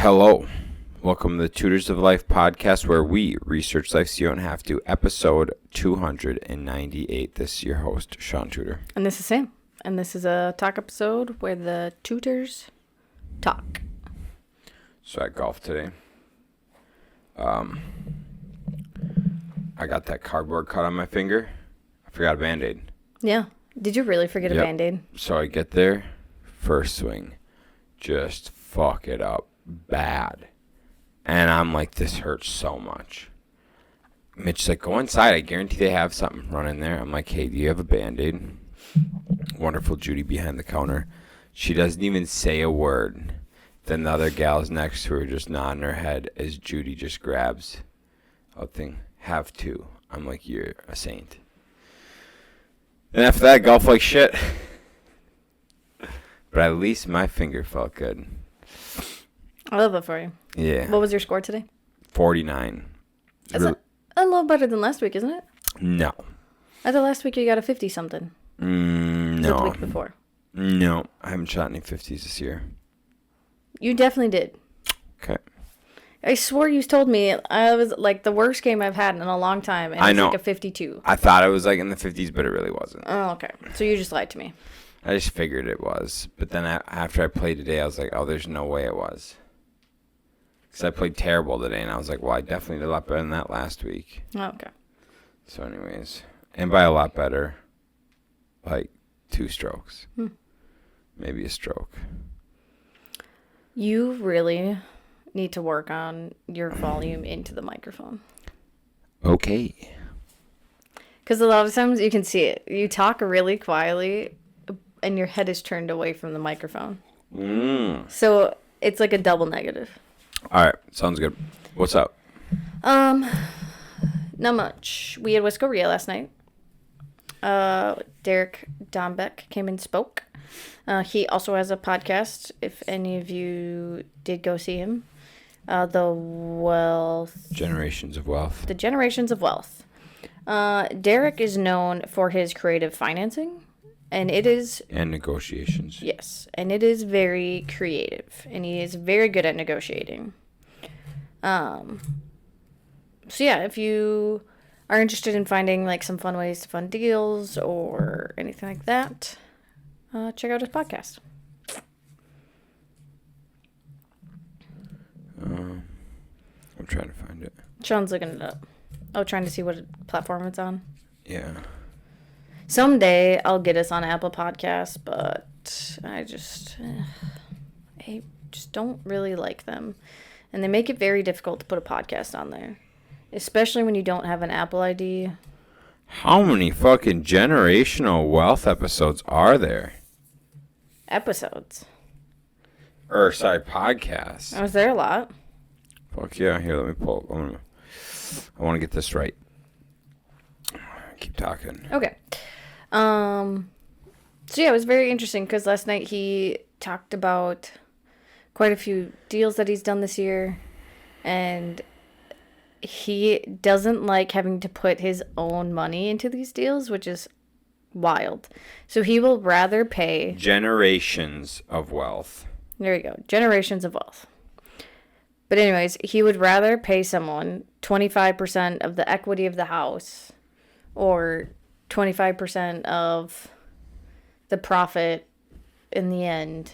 Hello. Welcome to the Tutors of Life podcast, where we research life so you don't have to. Episode 298. This is your host, Shaun Tutor. And this is Sam. And this is a talk episode where the tutors talk. So at golf today, I got that cardboard cut on my finger. I forgot a Band-Aid. Yeah. Did you really forget a Band-Aid? So I get there, first swing, just fuck it up bad. And I'm like, this hurts so much. Mitch's like, go inside. I guarantee they have something running there. I'm like, hey, do you have a Band-Aid? Wonderful Judy behind the counter. She doesn't even say a word. Then the other gals next to her just nodding her head as Judy just grabs a thing. Have two. I'm like, you're a saint. And after that, golf like shit. But at least my finger felt good. I love that for you. Yeah. What was your score today? 49. That's a little better than last week, isn't it? No. I thought last week you got a 50-something. No. The week before. No. I haven't shot any 50s this year. You definitely did. Okay. I swore you told me I was like the worst game I've had in a long time. And I know. Like a 52. I thought it was like in the 50s, but it really wasn't. Oh, okay. So you just lied to me. I just figured it was. But then after I played today, I was like, oh, there's no way it was. Because I played terrible today, and I was like, well, I definitely did a lot better than that last week. Oh, okay. So anyways, and by a lot better, like 2 strokes. Maybe a stroke. You really need to work on your volume into the microphone. Okay. Because a lot of times you can see it. You talk really quietly, and your head is turned away from the microphone. So it's like a double negative. All right. Sounds good. What's up? Not much. We had WiscoREIA last night. Derek Dombeck came and spoke. He also has a podcast, if any of you did go see him. Generations of Wealth. The Generations of Wealth. Derek is known for his creative financing. And negotiations. Yes. And it is very creative. And he is very good at negotiating. So yeah, if you are interested in finding like some fun ways to fund deals or anything like that, check out his podcast. I'm trying to find it. Sean's looking it up. Trying to see what platform it's on. Yeah. Someday I'll get us on Apple Podcasts, but I just don't really like them. And they make it very difficult to put a podcast on there, especially when you don't have an Apple ID. How many fucking generational wealth episodes are there? Episodes? Podcasts. Was there a lot? Fuck yeah. Here, let me pull up. I want to get this right. Keep talking. Okay. So yeah, it was very interesting because last night he talked about quite a few deals that he's done this year, and he doesn't like having to put his own money into these deals, which is wild. So he will rather pay Generations of Wealth. There you go. Generations of Wealth. But anyways, he would rather pay someone 25% of the equity of the house or 25% of the profit in the end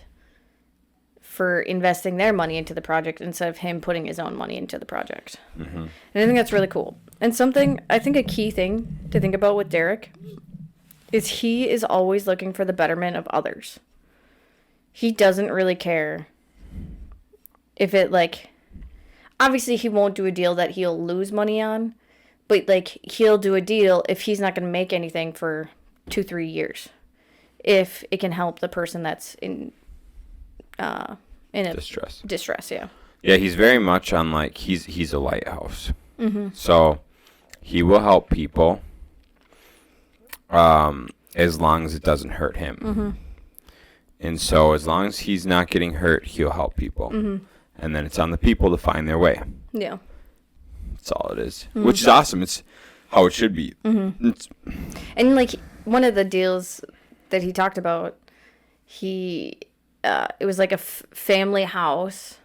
for investing their money into the project instead of him putting his own money into the project. Mm-hmm. And I think that's really cool. And I think a key thing to think about with Derek is he is always looking for the betterment of others. He doesn't really care if it, obviously he won't do a deal that he'll lose money on, but, he'll do a deal if he's not going to make anything for 2-3 years. If it can help the person that's in a distress, yeah. Yeah, he's very much on, he's a lighthouse. Mm-hmm. So he will help people as long as it doesn't hurt him. Mm-hmm. And so as long as he's not getting hurt, he'll help people. Mm-hmm. And then it's on the people to find their way. Yeah. That's all it is. Mm-hmm. Which is awesome. It's how it should be. Mm-hmm. And, one of the deals that he talked about, it was like a family house,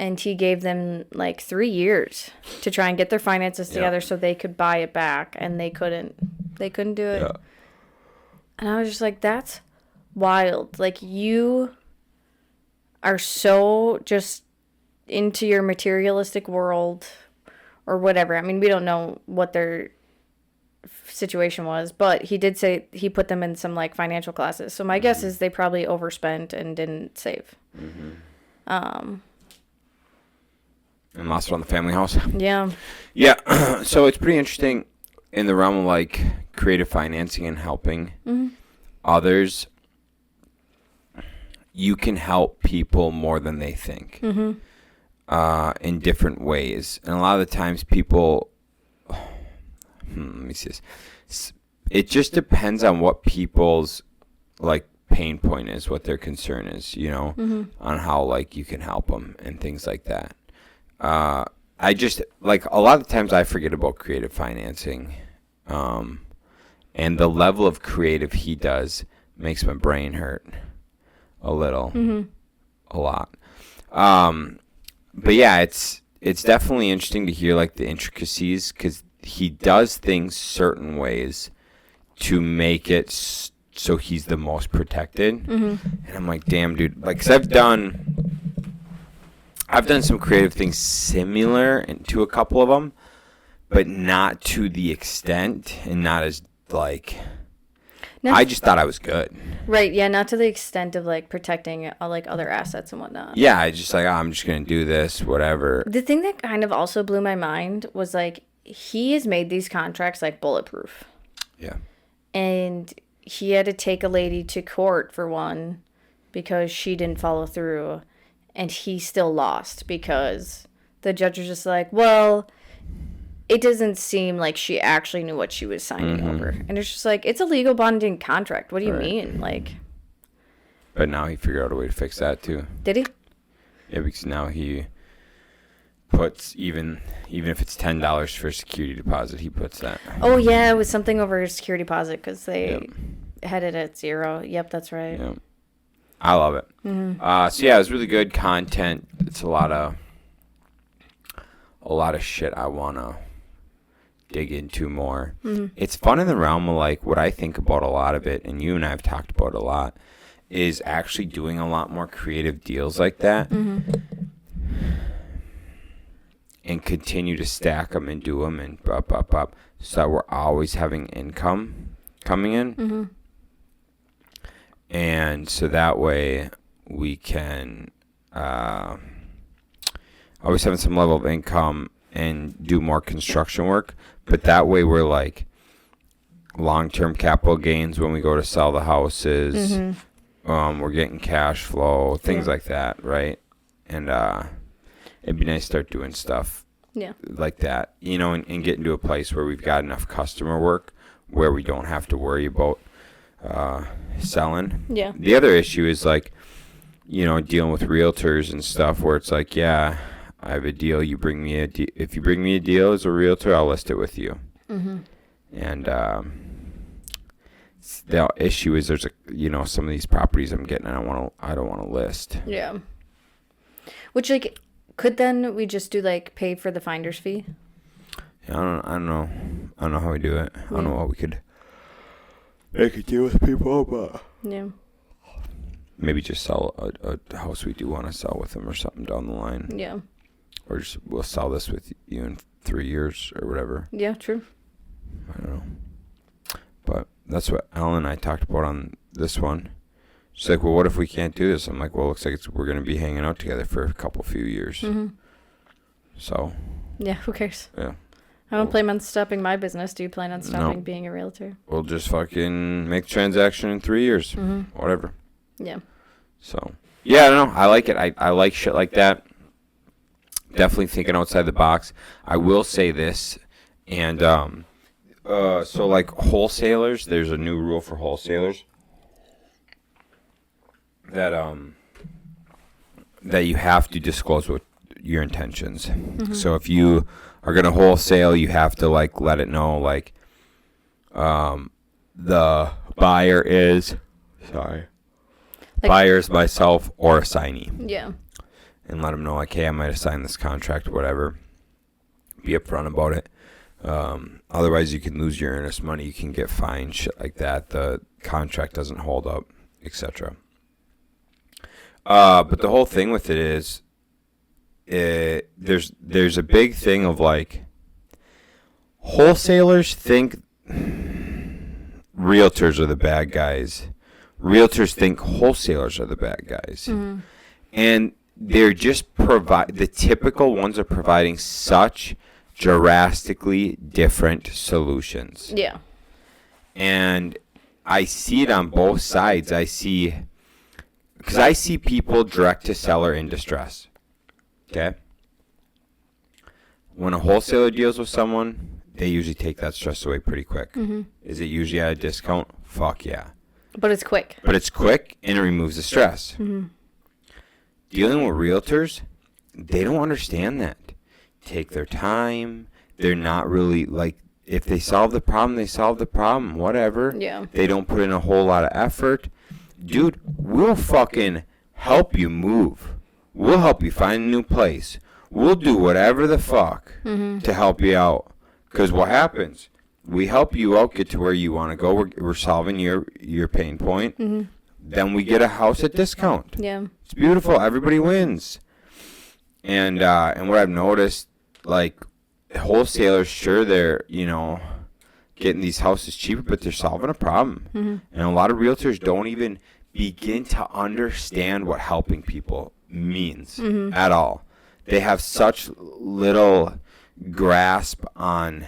and he gave them like 3 years to try and get their finances together so they could buy it back, and they couldn't do it. Yeah. And I was just like, that's wild. Like, you are so just into your materialistic world or whatever. I mean, we don't know what their situation was, but he did say he put them in some like financial classes. So my guess is they probably overspent and didn't save. And lost it on the family house. Yeah. Yeah. So it's pretty interesting in the realm of like creative financing and helping others. You can help people more than they think in different ways. And a lot of the times people, let me see this. It just depends on what people's like pain point is, what their concern is, you know, on how like you can help them and things like that. I just like a lot of times I forget about creative financing, and the level of creative he does makes my brain hurt a little, a lot. But yeah, it's definitely interesting to hear like the intricacies, because he does things certain ways to make it so he's the most protected. And I'm like, damn, dude, like, 'cause I've done some creative things similar to a couple of them, but not to the extent and not as like. I just thought I was good. Right, yeah, not to the extent of like protecting like other assets and whatnot. Yeah, I just like, I'm just gonna do this, whatever. The thing that kind of also blew my mind was like he has made these contracts like bulletproof. Yeah. And he had to take a lady to court for one because she didn't follow through, and he still lost because the judge was just like, well, it doesn't seem like she actually knew what she was signing over. And it's just like, it's a legal bonding contract. What do you mean? Like, but now he figured out a way to fix that too. Did he? Yeah, because now he puts even if it's $10 for a security deposit, he puts that. Oh yeah, it was something over his security deposit because they had it at 0. Yep, that's right. Yep. I love it. So yeah, it was really good content. It's a lot of shit I wanna dig into more. It's fun in the realm of like what I think about a lot of it, and you and I have talked about a lot, is actually doing a lot more creative deals like that. And continue to stack them and do them and up, so that we're always having income coming in. And so that way we can always having some level of income and do more construction work. But that way we're like long-term capital gains when we go to sell the houses. We're getting cash flow, things like that, right? And it'd be nice to start doing stuff like that, you know, and get into a place where we've got enough customer work where we don't have to worry about selling. Yeah. The other issue is like, you know, dealing with realtors and stuff where it's like, yeah, I have a deal. You bring me if you bring me a deal as a realtor, I'll list it with you. And the issue is there's some of these properties I'm getting, I don't want to list. Yeah. Which like, could then we just do like pay for the finder's fee? Yeah, I don't know how we do it. I don't know what we could make a deal with people, but maybe just sell a house we do want to sell with them or something down the line. Yeah. Or just we'll sell this with you in 3 years or whatever. Yeah, true. I don't know. But that's what Ellen and I talked about on this one. She's like, well, what if we can't do this? I'm like, well, it looks like we're going to be hanging out together for a few years. So. Yeah, who cares? Yeah. I don't plan on stopping my business. Do you plan on stopping being a realtor? We'll just fucking make the transaction in 3 years. Whatever. Yeah. So, yeah, I don't know. I like it. I like shit like that. Definitely thinking outside the box. I will say this, and so like wholesalers, there's a new rule for wholesalers that you have to disclose what your intentions. So if you are going to wholesale, you have to like let it know like the buyer is myself or a signee. Yeah. and let them know, like, hey, I might have signed this contract or whatever. Be upfront about it. Otherwise, you can lose your earnest money. You can get fined, shit like that. The contract doesn't hold up, etc. But the whole thing with it is, there's a big thing of like, wholesalers think realtors are the bad guys. Realtors think wholesalers are the bad guys. Mm-hmm. And they're just the typical ones are providing such drastically different solutions. Yeah. And I see it on both sides. Because I see people direct to seller in distress. Okay? When a wholesaler deals with someone, they usually take that stress away pretty quick. Mm-hmm. Is it usually at a discount? Fuck yeah. But it's quick. And it removes the stress. Mm-hmm. Dealing with realtors, they don't understand that. Take their time. They're not really, like, if they solve the problem, they solve the problem. Whatever. Yeah. They don't put in a whole lot of effort. Dude, we'll fucking help you move. We'll help you find a new place. We'll do whatever the fuck to help you out. Because what happens? We help you out, get to where you want to go. We're solving your pain point. Mm-hmm. Then we get a house at discount. Yeah. It's beautiful. Everybody wins. And what I've noticed, like, wholesalers, sure, they're, getting these houses cheaper, but they're solving a problem. Mm-hmm. And a lot of realtors don't even begin to understand what helping people means at all. They have such little grasp on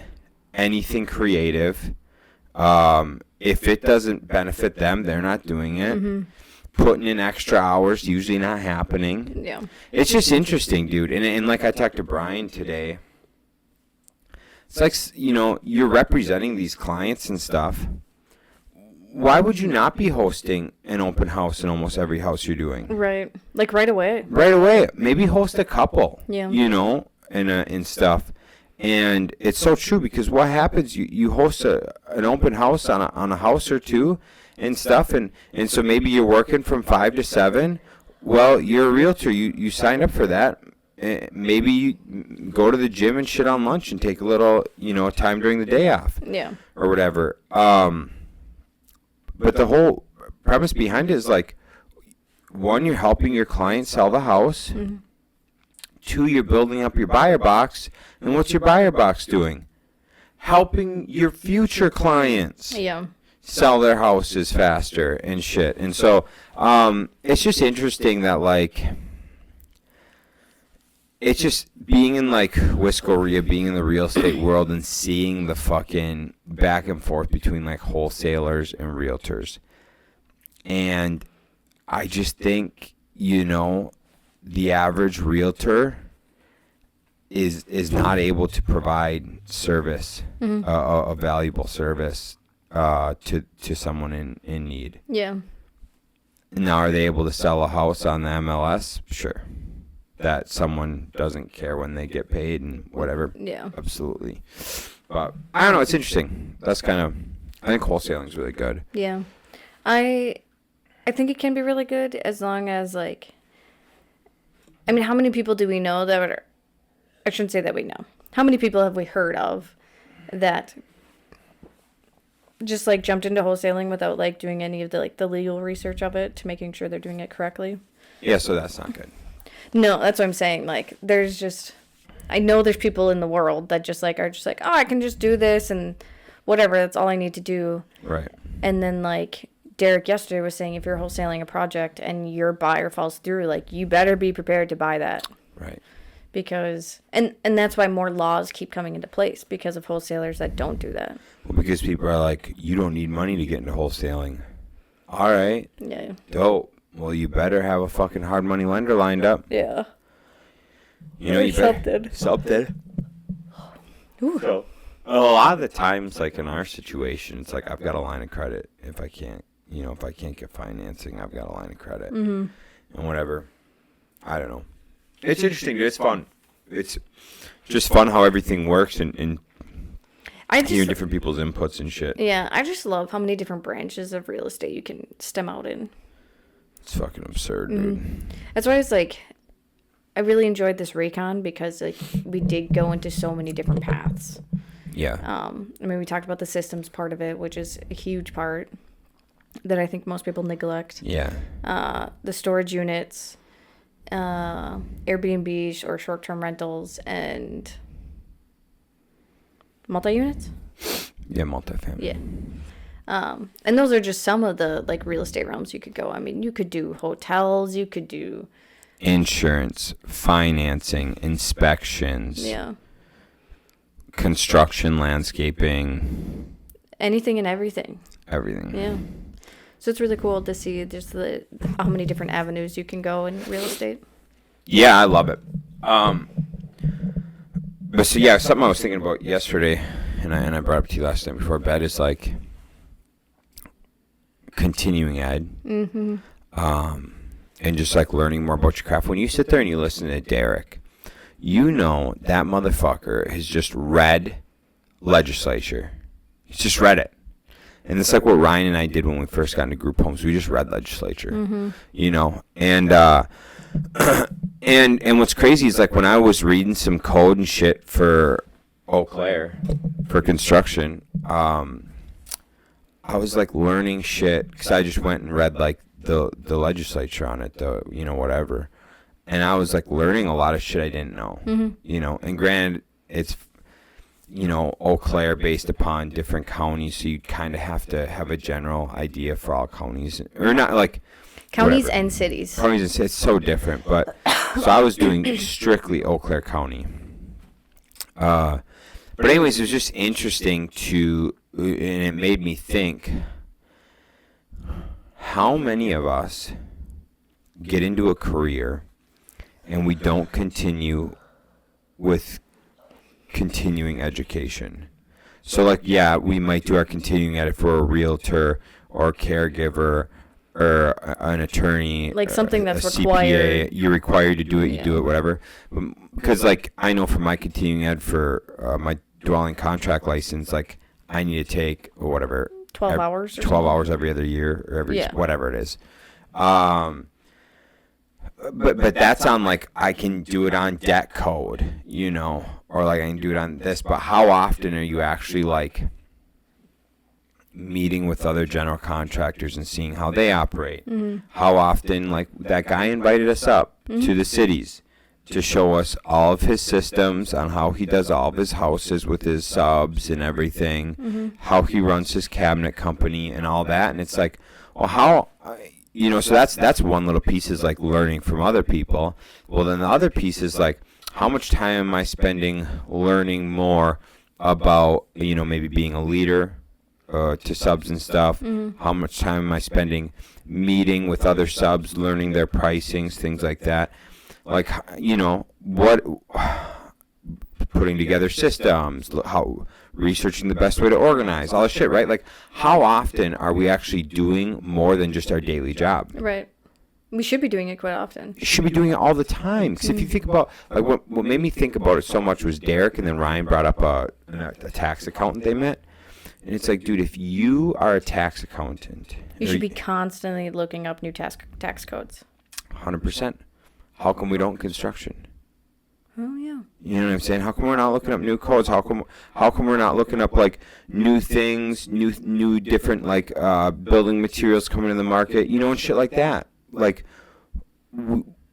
anything creative. If it doesn't benefit them, they're not doing it. Mm-hmm. Putting in extra hours, usually not happening. Yeah. It's just interesting, dude. And like I talked to Brian today, it's like, you're representing these clients and stuff. Why would you not be hosting an open house in almost every house you're doing? Right. Like right away. Right away. Maybe host a couple. Yeah. And stuff. And it's so true, because what happens, you host an open house on a house or two and stuff, and so maybe you're working from 5 to 7. Well, you're a realtor. You signed up for that. Maybe you go to the gym and shit on lunch and take a little, time during the day off. Yeah. Or whatever. But the whole premise behind it is like, one, you're helping your client sell the house. Mm-hmm. 2, you're building up your buyer box. And what's your buyer box doing? Helping your future clients sell their houses faster and shit. And so it's just interesting that, like, it's just being in, like, WiscoREIA, being in the real estate world and seeing the fucking back and forth between, like, wholesalers and realtors. And I just think, the average realtor is not able to provide service, a valuable service to someone in need. Yeah. Now, are they able to sell a house on the MLS? Sure. That someone doesn't care when they get paid and whatever. Yeah. Absolutely. But I don't know. It's interesting. I think wholesaling is really good. Yeah. I think it can be really good as long as, like, I mean, how many people do we know I shouldn't say that we know. How many people have we heard of that just, like, jumped into wholesaling without, like, doing any of the, like, the legal research of it to making sure they're doing it correctly? Yeah, so that's not good. No, that's what I'm saying. Like, I know there's people in the world that just, like, are just like, oh, I can just do this and whatever. That's all I need to do. Right. And then, like, Derek yesterday was saying, if you're wholesaling a project and your buyer falls through, like, you better be prepared to buy that. Right. Because, and that's why more laws keep coming into place, because of wholesalers that don't do that. Well, because people are like, you don't need money to get into wholesaling. All right. Yeah. Dope. Well, you better have a fucking hard money lender lined up. Yeah. You better. Something. Ooh. So, a lot of the times, like, in our situation, it's like, I've got a line of credit. If I can't get financing, I've got a line of credit. Mm-hmm. And whatever. I don't know. It's interesting. It's fun. It's just fun how everything works and hearing different people's inputs and shit. Yeah, I just love how many different branches of real estate you can stem out in. It's fucking absurd, dude. That's why it's like, really enjoyed this recon because like we did go into so many different paths. Yeah. I mean, we talked about the systems part of it, which is a huge part that I think most people neglect. Yeah. The storage units, Airbnbs or short-term rentals, and multi-units. Yeah, multifamily. Yeah. And those are just some of the like real estate realms you could go. I mean, you could do hotels, you could do Insurance, financing, inspections, yeah, construction, landscaping, anything and everything. everything. Yeah. So it's really cool to see just how many different avenues you can go in real estate. Yeah, I love it. But so yeah, something I was thinking about yesterday, and I brought up to you last night before bed is like continuing ed. Mm-hmm. And just like learning more about your craft. When you sit there and you listen to Derek, you know that motherfucker has just read legislature. He's just read it. And it's like what Ryan and I did when we first got into group homes. We just read legislature, you know. And and what's crazy is like when I was reading some code and shit for Eau Claire for construction, I was like learning shit because I just went and read like the legislature on it, you know, whatever. And I was like learning a lot of shit I didn't know, you know. And granted, it's, you know, Eau Claire based upon different counties, so you kind of have to have a general idea for all counties, or not like Counties whatever. and cities. Counties and cities, it's so different. But so I was doing strictly Eau Claire County. But anyways, it was just interesting and it made me think. How many of us get into a career and we don't continue with continuing education? So, like, yeah, we might do our continuing ed for a realtor or a caregiver or an attorney. Like something that's a required. CPA. You're required to do it, you Yeah. do it, whatever. Because, like, I know for my continuing ed for my dwelling contract license, like, I need to take, or whatever, 12 hours or 12 something? hours every other year or every Yeah. whatever it is. But that's on like I can do it on debt code, you know, or like I can do it on this. But how often are you actually like meeting with other general contractors and seeing how they operate? How often, like that guy invited us up to the cities to show us all of his systems on how he does all of his houses with his subs and everything, how he runs his cabinet company and all that. And it's like, well, how, you know, so that's one little piece is like learning from other people. Well, then the other piece is like, how much time am I spending learning more about, you know, maybe being a leader to subs and stuff? How much time am I spending meeting with other subs, learning their pricings, things like that? Like, you know, what, putting together systems, how, researching the best way to organize, all this shit, right? Like, how often are we actually doing more than just our daily job? Right. We should be doing it quite often. You should be doing it all the time. Because if you think about, like, what made me think about it so much was Derek, and then Ryan brought up a tax accountant they met. And it's like, dude, if you are a tax accountant, You should be constantly looking up new tax codes. 100%. How come we don't in construction? Oh, yeah. You know what I'm saying? How come we're not looking up new codes? How come we're not looking up like new things, new different like building materials coming in the market, you know, and shit like that. Like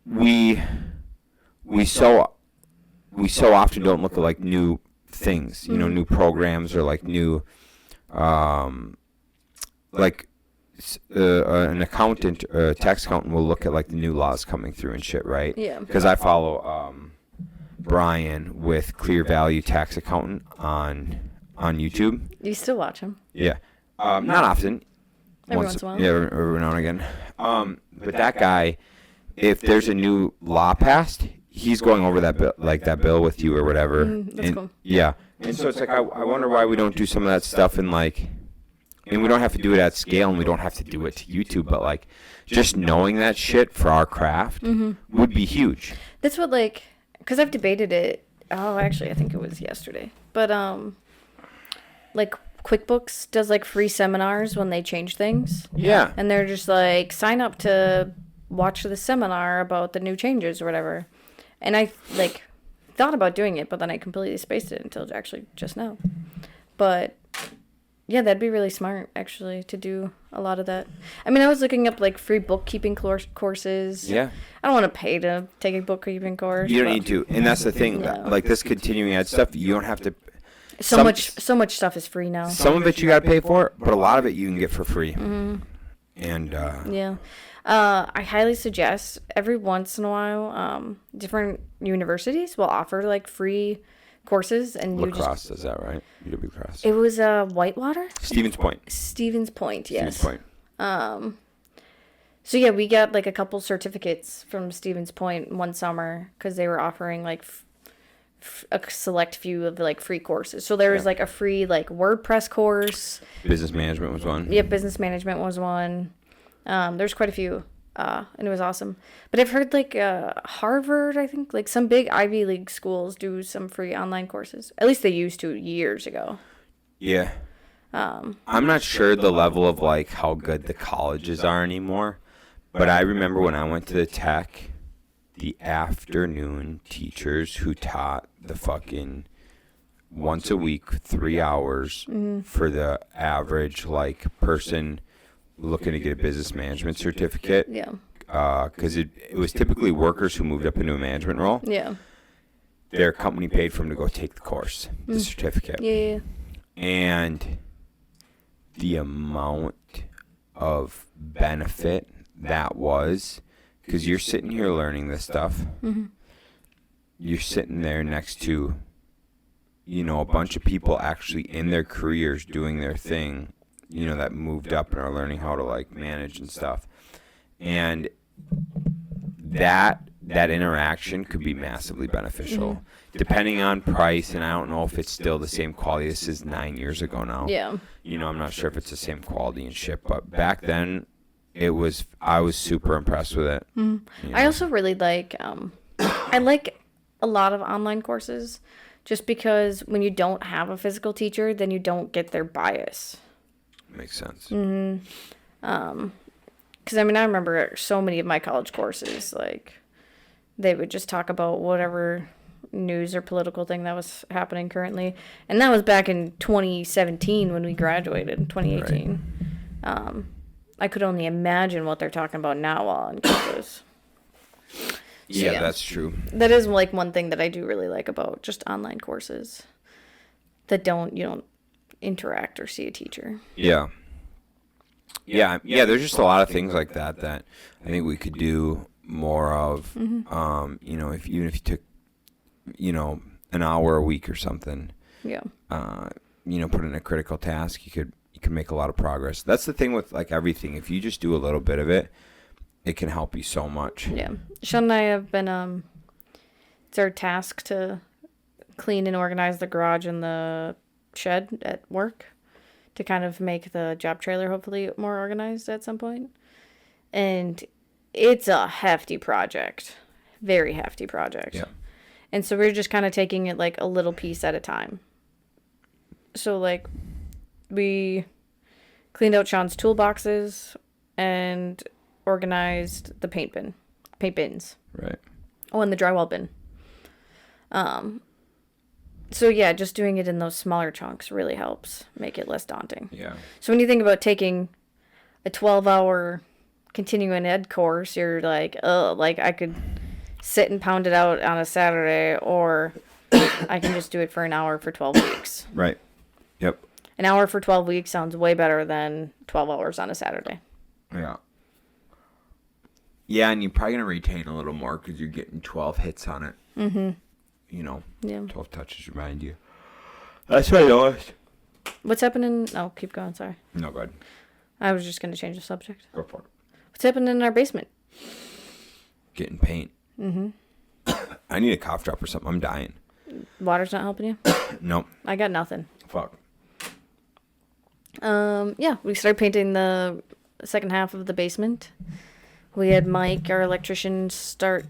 we so often don't look at like new things, you know, new programs or like new like an accountant, tax accountant will look at like the new laws coming through and shit, right? Yeah. Because I follow Brian with Clear Value Tax Accountant on YouTube. You still watch them? Yeah. Not often. Every once in a while. Yeah, every now and again. But that guy, if there's a new law passed, he's going over that bill with you or whatever. That's cool. Yeah. And so it's like I wonder why we don't do some of that stuff and like. I mean, we don't have to do it at scale, and we don't have to do it to YouTube, but, like, just knowing that shit for our craft would be huge. That's what, like, because I've debated it. Oh, actually, I think it was yesterday. But, like, QuickBooks does, like, free seminars when they change things. Yeah. And they're just, like, sign up to watch the seminar about the new changes or whatever. And I like thought about doing it, but then I completely spaced it until actually just now. But yeah, that'd be really smart actually to do a lot of that. I mean, I was looking up like free bookkeeping courses. Yeah. I don't want to pay to take a bookkeeping course. You don't need to. And that's the thing. No. Like this continuing ed stuff, you don't have to. So much stuff is free now. Some of it you got to pay for, but a lot of it you can get for free. Mm-hmm. And yeah. I highly suggest every once in a while, different universities will offer like free courses, and lacrosse does that, right? UW lacrosse. It was Whitewater. Stevens Point. Stevens Point, yes. Stevens Point. So yeah, we got like a couple certificates from Stevens Point one summer because they were offering like a select few of like free courses. So there was like a free like WordPress course. Business management was one. Yep, business management was one. There's quite a few, and it was awesome. But I've heard like Harvard, I think, like some big Ivy League schools do some free online courses. At least they used to years ago. Yeah. I'm not sure the level of like how good the colleges are anymore, but I remember when I went to the tech, the afternoon teachers who taught the fucking once a week, 3 hours for the average like person looking to get a business management certificate. Yeah. Because it was typically workers who moved up into a management role. Yeah. Their company paid for them to go take the course, the certificate. Yeah. And the amount of benefit that was, because you're sitting here learning this stuff. Mm-hmm. You're sitting there next to, a bunch of people actually in their careers doing their thing, that moved up and are learning how to like manage and stuff. And that interaction could be massively beneficial depending on price. And I don't know if it's still the same quality. This is 9 years ago now. Yeah. I'm not sure if it's the same quality and shit, but back then I was super impressed with it. I also really like, I like a lot of online courses just because when you don't have a physical teacher, then you don't get their bias. Makes sense. Because, I mean, I remember so many of my college courses, like, they would just talk about whatever news or political thing that was happening currently. And that was back in 2017 when we graduated, 2018. Right. I could only imagine what they're talking about now on campus. Yeah, that's true. That is, like, one thing that I do really like about just online courses. That you don't interact or see a teacher. Yeah, there's just a lot of things like that I think we could do more of. If you took an hour a week or something, put in a critical task, you could make a lot of progress. That's the thing with like everything. If you just do a little bit of it, it can help you so much. Yeah, Shaun and I have been it's our task to clean and organize the garage and the shed at work to kind of make the job trailer hopefully more organized at some point. And it's a hefty project. Very hefty project. Yeah. And so we're just kind of taking it like a little piece at a time. So like we cleaned out Shaun's toolboxes and organized the paint bins. Right. Oh, and the drywall bin. So yeah, just doing it in those smaller chunks really helps make it less daunting. Yeah. So when you think about taking a 12-hour continuing ed course, you're like, oh, like I could sit and pound it out on a Saturday, or I can just do it for an hour for 12 weeks. Right. Yep. An hour for 12 weeks sounds way better than 12 hours on a Saturday. Yeah. Yeah, and you're probably going to retain a little more because you're getting 12 hits on it. Mm-hmm. 12 touches remind you. That's what I noticed. What's happening? Oh, keep going. Sorry. No, go ahead. I was just going to change the subject. Go for it. What's happening in our basement? Getting paint. Mm-hmm. I need a cough drop or something. I'm dying. Water's not helping you? Nope. I got nothing. Fuck. Yeah, we started painting the second half of the basement. We had Mike, our electrician, start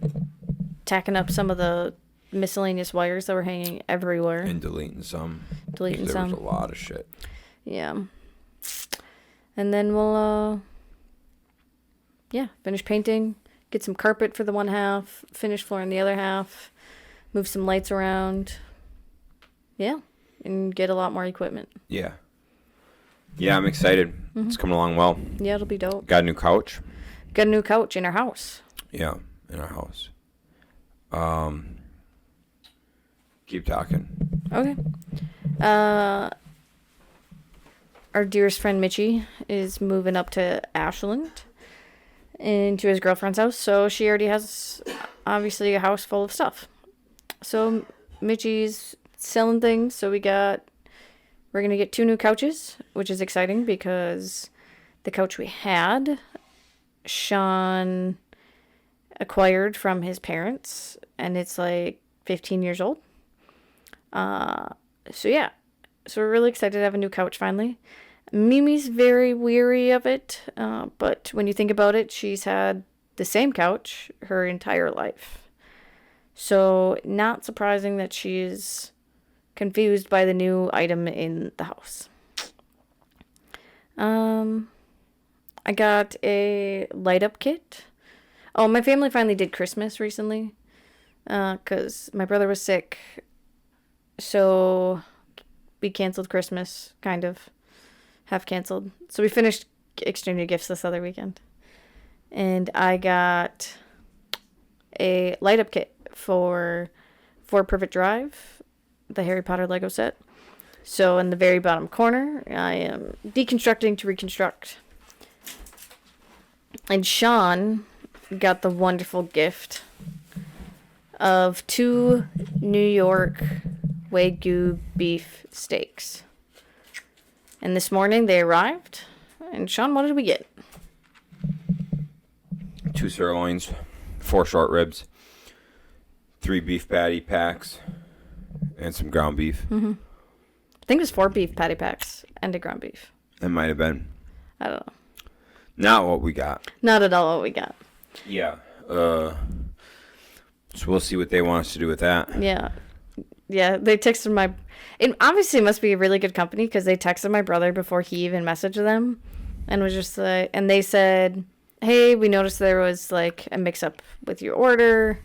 tacking up some of the miscellaneous wires that were hanging everywhere. And deleting some. There was a lot of shit. Yeah. And then we'll, finish painting, get some carpet for the one half, finish floor in the other half, move some lights around. Yeah, and get a lot more equipment. Yeah. Yeah, I'm excited. It's coming along well. Yeah, it'll be dope. Got a new couch. Got a new couch in our house. Yeah, in our house. Keep talking. Okay. Our dearest friend Mitchie is moving up to Ashland into his girlfriend's house, so she already has obviously a house full of stuff. So Mitchie's selling things, so we're gonna get 2 new couches, which is exciting because the couch we had, Shaun acquired from his parents, and it's like 15 years old. So we're really excited to have a new couch finally. Mimi's very weary of it, but when you think about it, she's had the same couch her entire life. So not surprising that she's confused by the new item in the house. I got a light up kit. Oh, my family finally did Christmas recently, because my brother was sick. So we canceled Christmas, kind of. Half canceled. So we finished exchanging gifts this other weekend. And I got a light up kit for Perfect Drive, the Harry Potter Lego set. So in the very bottom corner, I am deconstructing to reconstruct. And Shaun got the wonderful gift of 2 New York Wagyu beef steaks. And this morning they arrived. And Shaun, what did we get? 2 sirloins, 4 short ribs, 3 beef patty packs, and some ground beef. I think it was 4 beef patty packs and a ground beef. It might have been. I don't know. Not what we got. Not at all what we got. Yeah. So we'll see what they want us to do with that. Yeah. Yeah, they texted my... It obviously must be a really good company because they texted my brother before he even messaged them. And was just like... And they said, hey, we noticed there was, like, a mix-up with your order.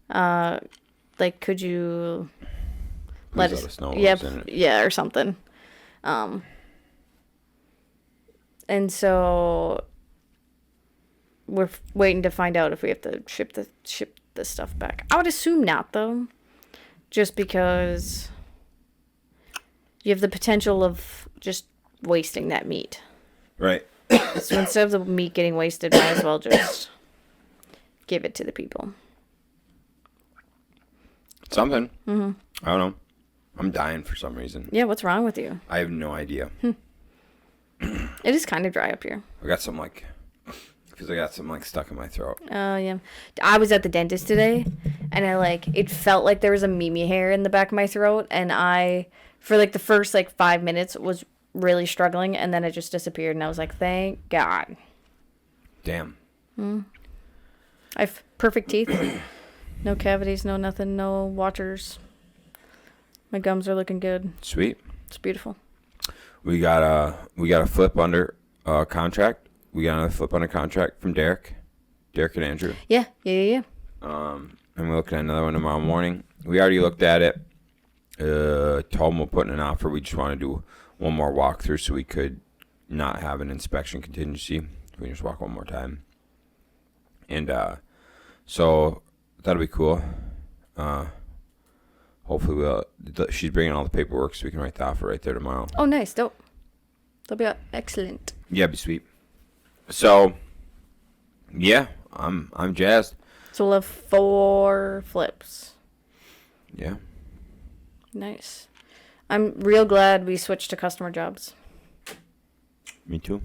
Like, could you... Please let us know. Yep, yeah, or something. And so... We're waiting to find out if we have to ship the stuff back. I would assume not, though. Just because you have the potential of just wasting that meat. Right. So instead of the meat getting wasted, might as well just give it to the people. Something. I don't know. I'm dying for some reason. Yeah, what's wrong with you? I have no idea. It is kind of dry up here. I got some because I got some stuck in my throat. Oh, yeah. I was at the dentist today, and it felt like there was a Mimi hair in the back of my throat, and I, for the first 5 minutes, was really struggling, and then it just disappeared, and I was like, thank God. Damn. I have perfect teeth. No cavities, no nothing, no watchers. My gums are looking good. Sweet. It's beautiful. We got a flip under contract. We got another flip under contract from Derek and Andrew. Yeah. And we're looking at another one tomorrow morning. We already looked at it. Told them we'll put in an offer. We just want to do one more walkthrough so we could not have an inspection contingency. We can just walk one more time. And so that'll be cool. Hopefully she's bringing all the paperwork so we can write the offer right there tomorrow. Oh, nice. Dope. That'll be excellent. Yeah, it'd be sweet. So, yeah, I'm jazzed. So we'll have 4 flips. Yeah. Nice. I'm real glad we switched to customer jobs. Me too.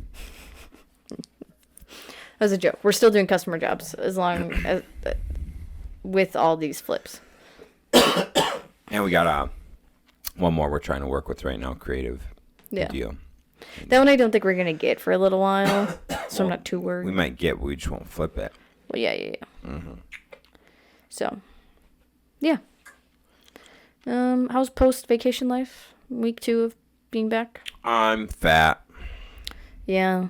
That was a joke. We're still doing customer jobs as long as with all these flips. And we got one more we're trying to work with right now, creative deal. That one I don't think we're going to get for a little while, so I'm not too worried. We might get, but we just won't flip it. Well, yeah. So, yeah. How's post-vacation life? Week 2 of being back? I'm fat. Yeah.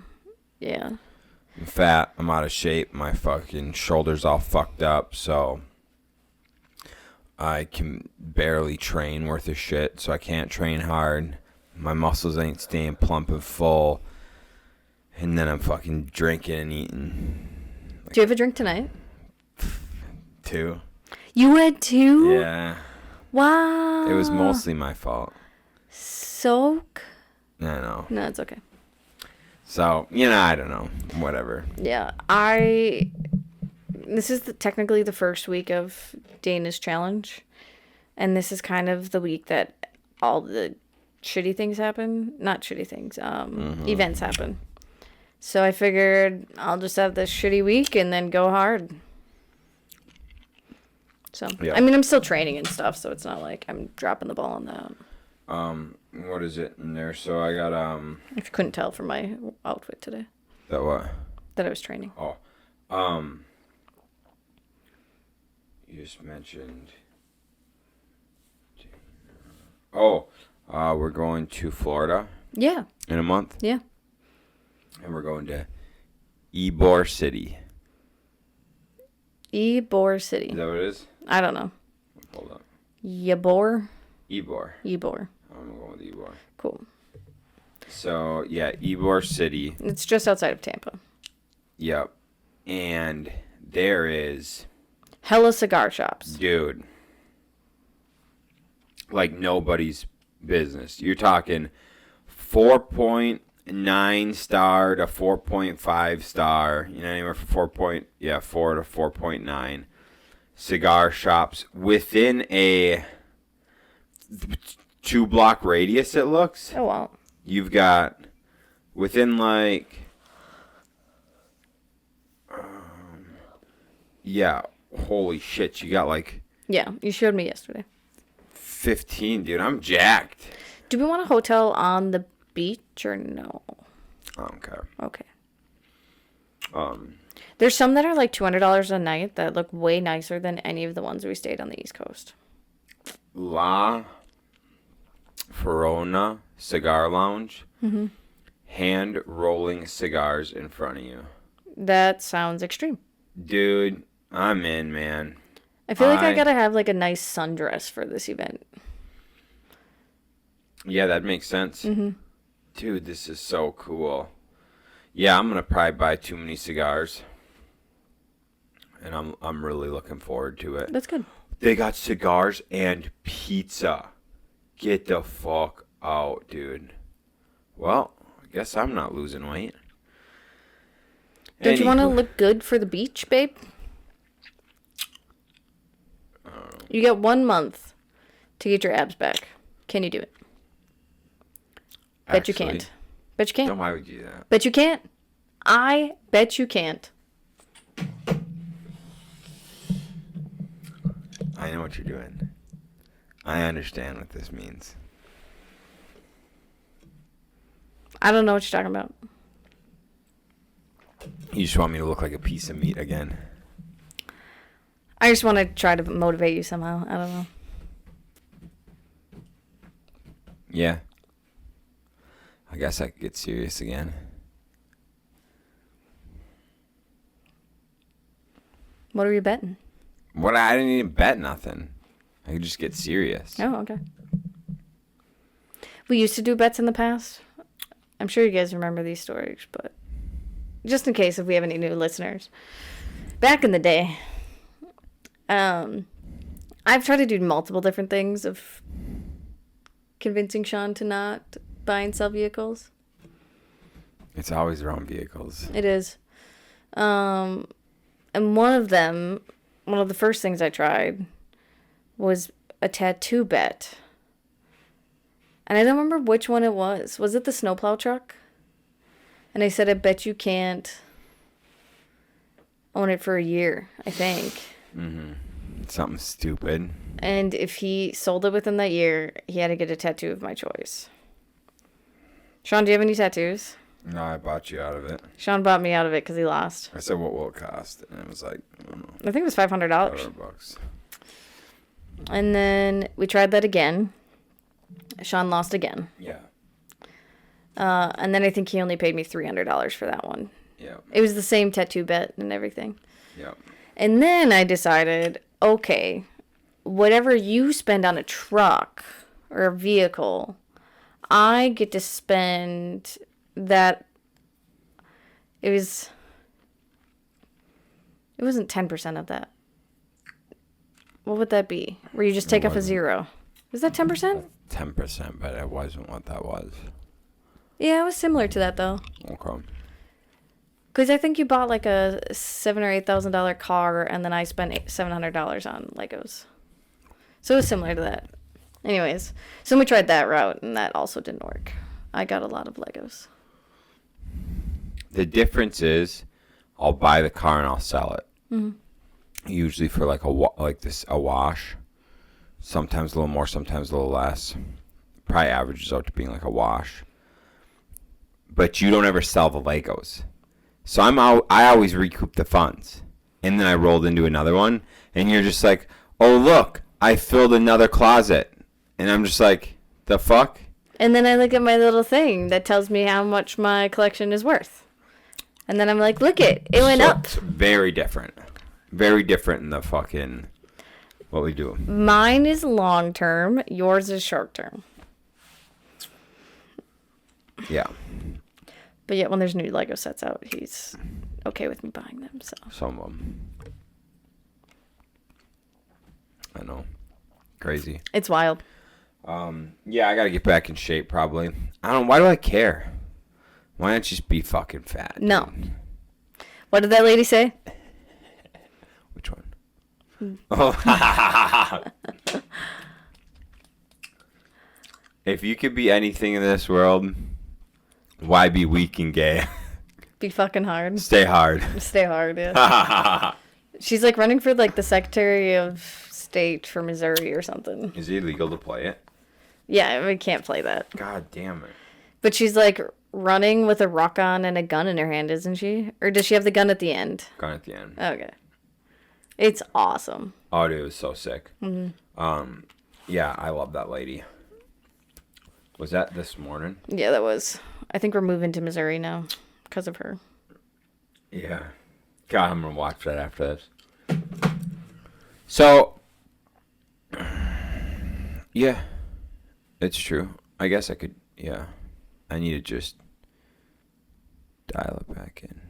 I'm fat. I'm out of shape. My fucking shoulders all fucked up. So I can barely train worth of shit. So I can't train hard. My muscles ain't staying plump and full. And then I'm fucking drinking and eating. Do you have a drink tonight? 2. You had 2? Yeah. Wow. It was mostly my fault. Soak? I know. No, it's okay. So, I don't know. Whatever. Yeah, this is technically the first week of Dana's challenge. And this is kind of the week that all the shitty things happen. Not shitty things, events happen. So I figured I'll just have this shitty week and then go hard. So, yeah. I mean, I'm still training and stuff, so it's not like I'm dropping the ball on that. What is it in there? So I got, If you couldn't tell from my outfit today. That what? That I was training. Oh. You just mentioned. Oh, we're going to Florida. Yeah. In a month. Yeah. And we're going to Ybor City. Ybor City. Is that what it is? I don't know. Hold up. Ybor. Ybor. I'm going with Ybor. Cool. So, yeah, Ybor City. It's just outside of Tampa. Yep. And there is... hella cigar shops. Dude. Like nobody's business. You're talking 4.9 star to 4.5 star. Anywhere from 4 to 4.9 cigar shops within a 2-block radius, it looks. Oh, wow. You've got within holy shit, you got yeah, you showed me yesterday. 15, dude. I'm jacked. Do we want a hotel on the beach or no? I don't care. Okay. There's some that are like $200 a night that look way nicer than any of the ones we stayed on the East Coast. La Verona Cigar Lounge. Mm-hmm. Hand rolling cigars in front of you. That sounds extreme. Dude, I'm in, man. I feel like I gotta have like a nice sundress for this event. Yeah, that makes sense. Mm-hmm. Dude, this is so cool. Yeah, I'm gonna probably buy too many cigars, and I'm really looking forward to it. That's good. They got cigars and pizza. Get the fuck out, dude. Well, I guess I'm not losing weight. Don't you want to look good for the beach, babe? You get 1 month to get your abs back. Can you do it? Bet you can't. Bet you can't. Then why would you do that? Bet you can't. I bet you can't. I know what you're doing. I understand what this means. I don't know what you're talking about. You just want me to look like a piece of meat again. I just want to try to motivate you somehow. I don't know. Yeah. I guess I could get serious again. What are you betting? What? I didn't even bet nothing. I could just get serious. Oh, okay. We used to do bets in the past. I'm sure you guys remember these stories, but just in case if we have any new listeners. Back in the day, I've tried to do multiple different things of convincing Shaun to not buy and sell vehicles. It's always around vehicles. It is. And one of the first things I tried was a tattoo bet. And I don't remember which one it was. Was it the snowplow truck? And I said, I bet you can't own it for a year, I think. Mm-hmm. Something stupid. And if he sold it within that year, he had to get a tattoo of my choice. Shaun, do you have any tattoos? No, I bought you out of it. Shaun bought me out of it because he lost. I said, what will it cost? And it was like, I don't know. I think it was $500. $500. And then we tried that again. Shaun lost again. Yeah. And then I think he only paid me $300 for that one. Yeah. It was the same tattoo bit and everything. Yeah. And then I decided, okay, whatever you spend on a truck or a vehicle, I get to spend that. It wasn't 10% of that. What would that be? Where you just take off a zero. Was that 10%? 10%, but it wasn't what that was. Yeah, it was similar to that though. Okay. Because I think you bought like a $7,000 or $8,000 car, and then I spent $700 on Legos. So it was similar to that. Anyways, so we tried that route, and that also didn't work. I got a lot of Legos. The difference is, I'll buy the car and I'll sell it. Usually for like a wash. Sometimes a little more, sometimes a little less. Probably averages out to being like a wash. But you don't ever sell the Legos. So I always recoup the funds. And then I rolled into another one. And you're just like, oh, look, I filled another closet. And I'm just like, the fuck? And then I look at my little thing that tells me how much my collection is worth. And then I'm like, look it went up. It's very different. Very different in the fucking what we do. Mine is long term. Yours is short term. Yeah. But yet when there's new Lego sets out, he's okay with me buying them. So Some of them. I know. Crazy. it's wild. Yeah, I gotta get back in shape probably. I don't know. Why do I care? Why not just be fucking fat? No. Dude? What did that lady say? Which one? Oh. If you could be anything in this world, why be weak and gay? Be fucking hard. Stay hard. Stay hard, yeah. She's like running for like the Secretary of State for Missouri or something. Is it illegal to play it? Yeah, we can't play that. God damn it. But she's like running with a rock on and a gun in her hand, isn't she? Or does she have the gun at the end? Gone at the end. Okay. It's awesome. Oh, dude, it was so sick. Yeah, I love that lady. Was that this morning? Yeah, that was. I think we're moving to Missouri now because of her. Yeah. God, I'm gonna watch that after this. So, yeah, it's true. I guess I could, yeah. I need to just dial it back in.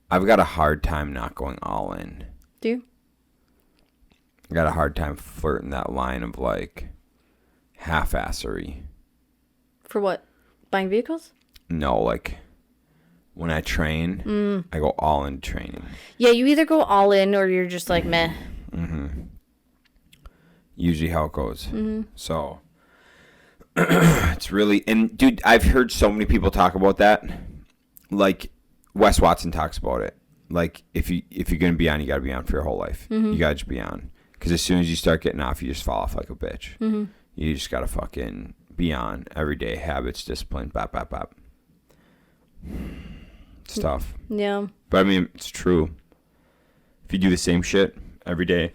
I've got a hard time not going all in. Do you? I got a hard time flirting that line of like half-assery. For what? Buying vehicles? No, like when I train, I go all in training. Yeah, you either go all in or you're just like meh. Usually how it goes. So it's really, and dude, I've heard so many people talk about that. Like Wes Watson talks about it. Like if you're gonna be on, you gotta be on for your whole life. You gotta just be on, because as soon as you start getting off, you just fall off like a bitch. You just gotta fucking be on every day. Habits, discipline, bop bop bop. It's tough. Yeah. But I mean, it's true. If you do the same shit every day,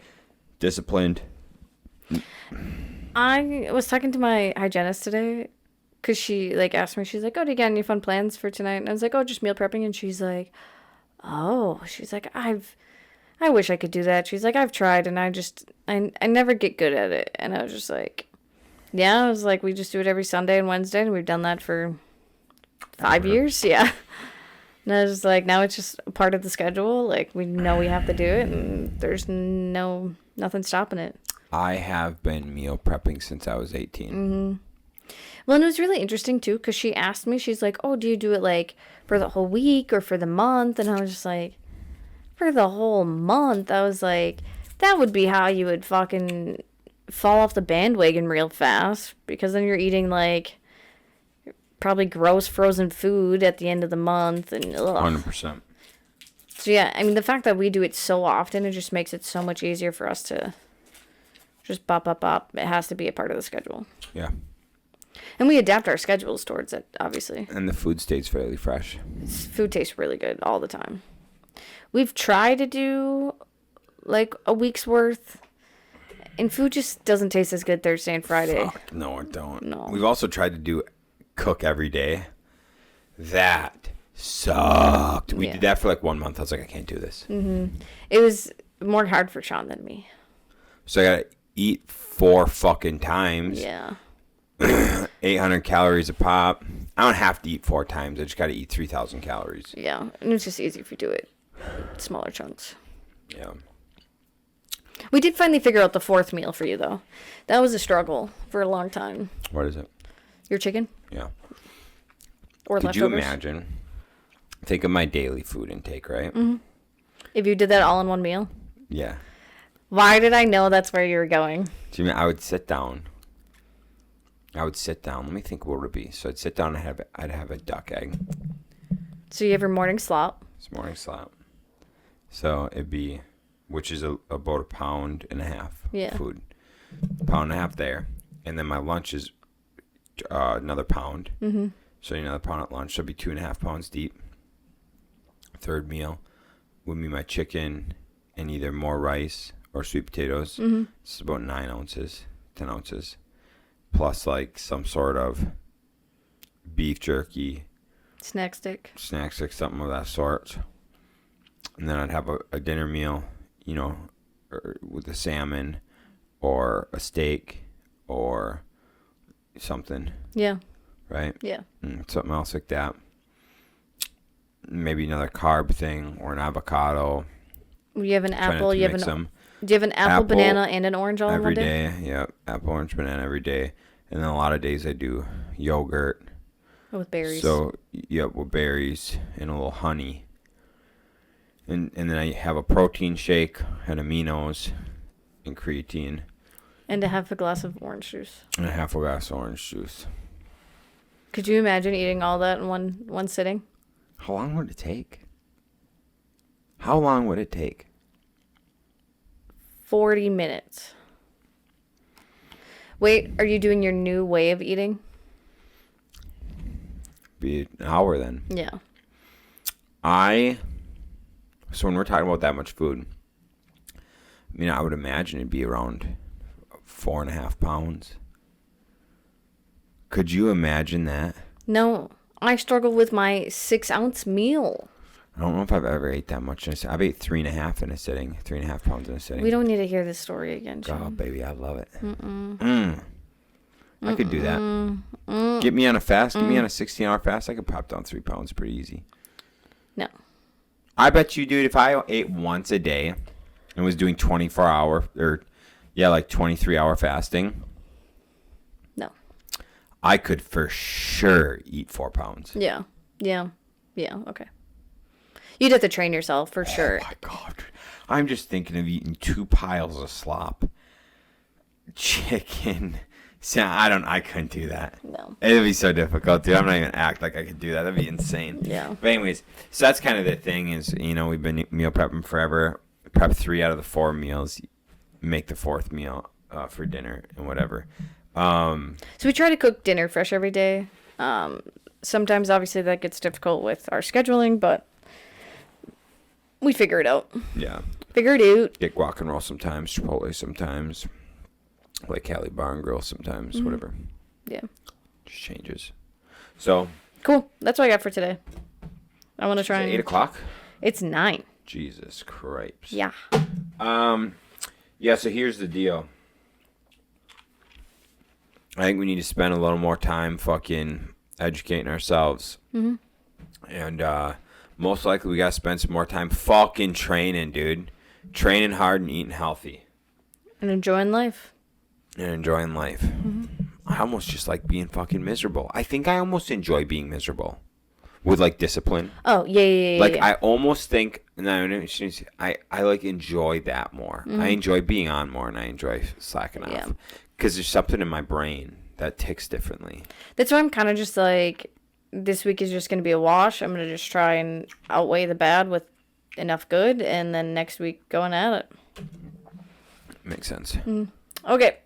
disciplined. I was talking to my hygienist today because she like asked me, she's like, oh, do you got any fun plans for tonight? And I was like, oh, just meal prepping. And she's like, oh, she's like, I wish I could do that. She's like, I've tried and I never get good at it. And I was just like, yeah, I was like, we just do it every Sunday and Wednesday. And we've done that for 5 years. Yeah. And I was like, now it's just a part of the schedule. Like we know we have to do it and there's nothing stopping it. I have been meal prepping since I was 18. Well, and it was really interesting, too, because she asked me, she's like, oh, do you do it, like, for the whole week or for the month? And I was just like, for the whole month? I was like, that would be how you would fucking fall off the bandwagon real fast, because then you're eating, like, probably gross frozen food at the end of the month. And 100%. So, yeah, I mean, the fact that we do it so often, it just makes it so much easier for us to just bop. It has to be a part of the schedule. Yeah. And we adapt our schedules towards it, obviously. And the food stays fairly fresh. Food tastes really good all the time. We've tried to do like a week's worth, and food just doesn't taste as good Thursday and Friday. Fuck, no, it don't. No. We've also tried to cook every day. That sucked. We Yeah. did that for like 1 month. I was like, I can't do this. It was more hard for Shaun than me. So I got to eat 4 fucking times. Yeah. 800 calories a pop. I don't have to eat 4 times. I just got to eat 3,000 calories. Yeah. And it's just easy if you do it smaller chunks. Yeah. We did finally figure out the 4th meal for you, though. That was a struggle for a long time. What is it? Your chicken? Yeah. Or Could leftovers? you imagine? Think of my daily food intake, right? If you did that all in one meal? Yeah. Why did I know that's where you were going? Do you mean I would sit down? Let me think what would it be. So I'd sit down and I'd have a duck egg. So you have your morning slop. It's morning slop. So it'd be, which is about 1.5 pounds food. 1.5 pounds there. And then my lunch is another pound. Mm-hmm. So another pound at lunch. So it'd be 2.5 pounds deep. 3rd meal would be my chicken and either more rice or sweet potatoes. Mm-hmm. It's about 9 ounces, 10 ounces. Plus like some sort of beef jerky. Snack stick, Something of that sort. And then I'd have a dinner meal, you know, with a salmon or a steak or something. Yeah. Right? Yeah. Something else like that. Maybe another carb thing or an avocado. You have an apple. Do you have an apple, banana, and an orange all in one every day? day? Yeah, apple, orange, banana every day. And then a lot of days I do yogurt. With berries. So, yeah, with berries and a little honey. And then I have a protein shake and aminos and creatine. And to have a glass of orange juice. And a half a glass of orange juice. Could you imagine eating all that in one sitting? How long would it take? 40 minutes. Wait, are you doing your new way of eating? Be an hour then. Yeah. So when we're talking about that much food, I mean, I would imagine it'd be around 4.5 pounds. Could you imagine that? No, I struggle with my 6-ounce meal. I don't know if I've ever ate that much. I've ate 3.5 in a sitting, 3.5 pounds in a sitting. We don't need to hear this story again, Shaun. God, baby, I love it. I could do that. Get me on a fast. Get me on a 16-hour fast. I could pop down 3 pounds pretty easy. No. I bet you, dude, if I ate once a day and was doing 23-hour fasting. No. I could for sure eat 4 pounds. Yeah. Okay. You'd have to train yourself for sure. Oh my God. I'm just thinking of eating 2 piles of slop. Chicken. See, I couldn't do that. No. It'd be so difficult, dude. I'm not even act like I could do that. That'd be insane. Yeah. But anyways, so that's kind of the thing is, you know, we've been meal prepping forever. Prep 3 out of the 4 meals. Make the 4th meal for dinner and whatever. So we try to cook dinner fresh every day. Sometimes, obviously, that gets difficult with our scheduling, but we figure it out. Yeah. Figure it out. Get guac and roll sometimes, Chipotle sometimes, like Cali Bar and Grill sometimes, whatever. Yeah. Just changes. So. Cool. That's what I got for today. I want to try. 8 o'clock? It's 9. Jesus Christ. Yeah. Yeah, so here's the deal. I think we need to spend a little more time fucking educating ourselves. Mm-hmm. And most likely we got to spend some more time fucking training, dude. Training hard and eating healthy. And enjoying life. Mm-hmm. I almost just like being fucking miserable. I think I almost enjoy being miserable. With like discipline. Oh, yeah. Like I almost think, I like enjoy that more. Mm-hmm. I enjoy being on more and I enjoy slacking off. Yeah. Because there's something in my brain that ticks differently. That's why I'm kind of just like, this week is just going to be a wash. I'm going to just try and outweigh the bad with enough good. And then next week, going at it. Makes sense. Okay.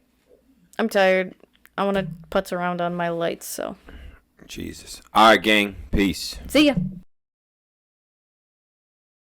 I'm tired. I want to putz around on my lights, so. Jesus. All right, gang. Peace. See ya.